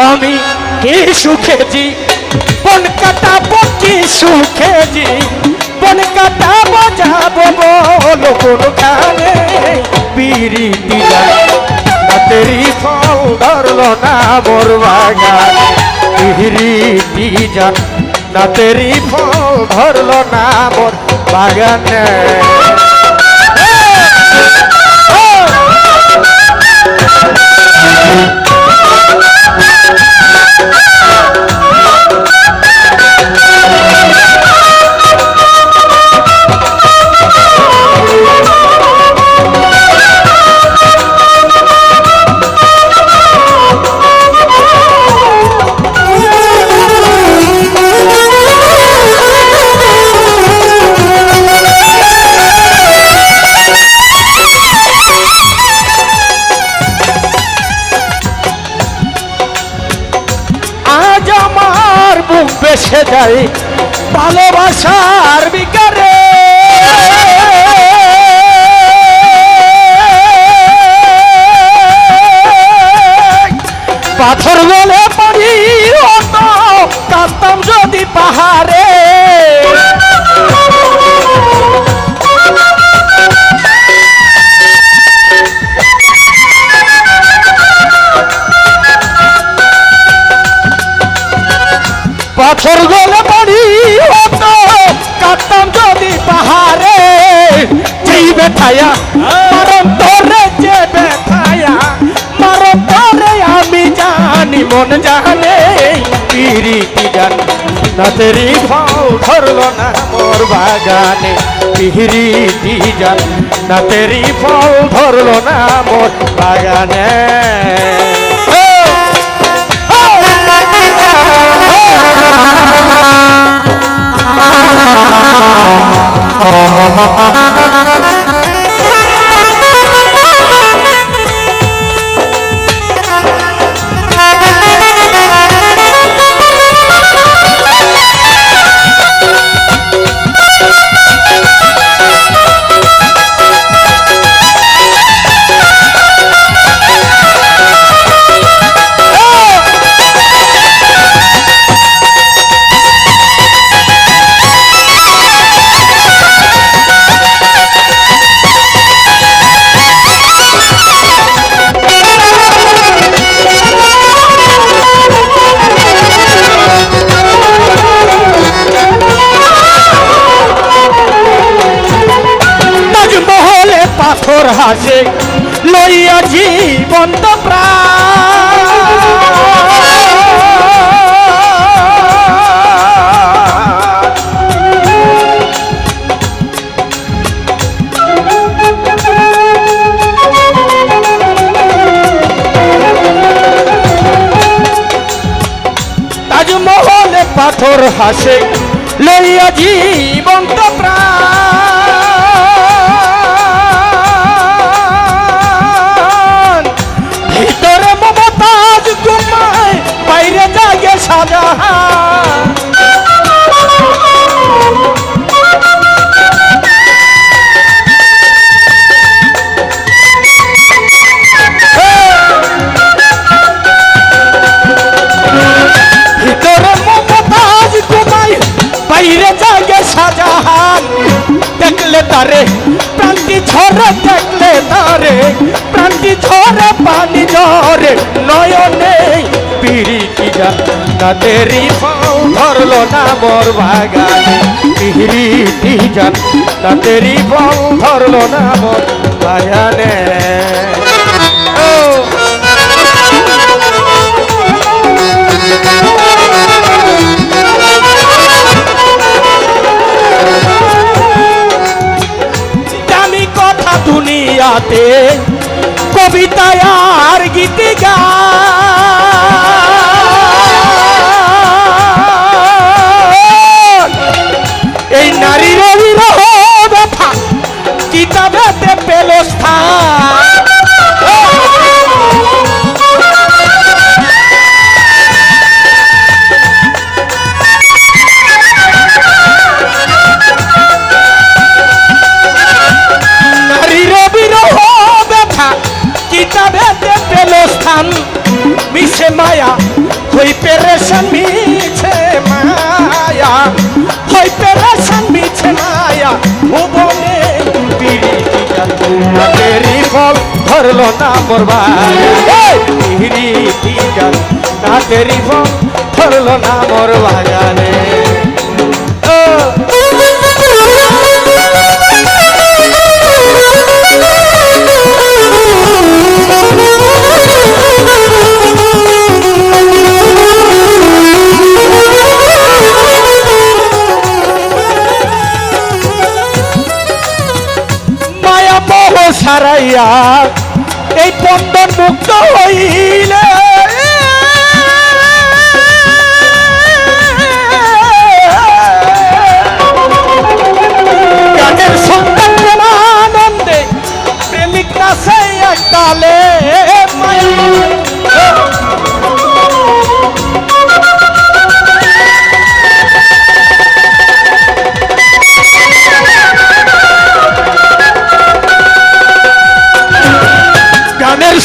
আমি কি সুখেছি বন কাটাবো কি সুখেছি বন কাটাবো যাবো বলো কোনখানে পিরিতি তেরি ফল ধরলো না মোর বাগান পিরিতি জান না তেরি ফল ধরলো না মোর বাগানে বেসে যায় ভালোবাসার বিকারে পাথর গলে পড়ি হতো কাঁদতাম যদি পাহাড়ে পাথর গলে পড়ি হতো কাঁদতাম যদি পাহাড়ে যেই ব্যথায়া মরণ তোরে যে ব্যথায়া মরণ তোরে আমি জানি মন জানে পিরিতি জান না তেরি ফল ধরলো না মোর বাগানে পিরিতি জান না তেরি ফল ধরলো না মোর বাগানে পাথর হাসে লইয়া জীবন্ত তাজমহলে পাথর হাসে লইয়া জীবন্ত বাইরে জাগে শাহজাহান ভিতরে মমতাজ ঘুমায় বাইরে জাগে শাহজাহান দেখলে তারে প্রান্তি ঝরে দেখলে তারে প্রান্তি ঝরে পানি ঝরে নয়নে পিরিতি জান না তেরি ফল ধরলো না মোর বাগানে পিরিতি জান না তেরি ফল ধরলো না মোর বাগানে দামি কথা দুনিয়াতে কবিতায় আর গীতি গা এই নারীর বিরহ ব্যথা কিতাবেতে পেল স্থান নারীর বিরহ ব্যথা কিতাবেতে পেল স্থান হই পেরেশান মিছে মায়া, হই পেরেশান মিছে মায়া ভুবনে পিরিতি জাল নাতেরি ফল ধরলো না মোর বাগানে, পিরিতি জাল নাতেরি ফল ধরলো না মোর বাগানে। সারাইয়া এই বন্ধন মুক্ত হইলে গানের সন্তান প্রেমানন্দে প্রেমিক নাচে এক তালে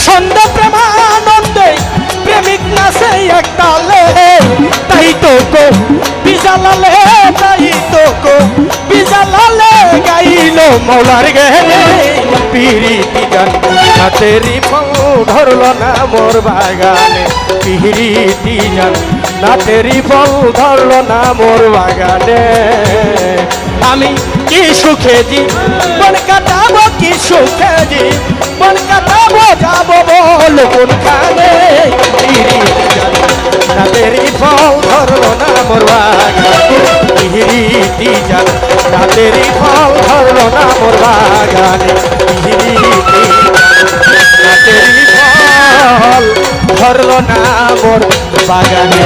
সন্ধ্যা প্রেমানন্দে প্রেমিক নাচে এক তালে, তাই তো কো বিজালালে, তাই তো কো বিজালালে গাইল মৌলার গেলে, পিরিতি জান নাতেরি ফল ধরলো না মোর বাগানে, পিরিতি জান নাতেরি ফল ধরলো না মোর বাগানে। আমি কি সুখে জীবন কাটাবো, কি সুখে জীবন কাটাবো, যাবো বল কোনখানে, নাতেরি ফল ধরলো না মোর বাগানে, পিরিতি জান নাতেরি ফল ধরলো না মোর বাগানে, পিরিতি নাতেরি ফল ধরলো না মোর বাগানে।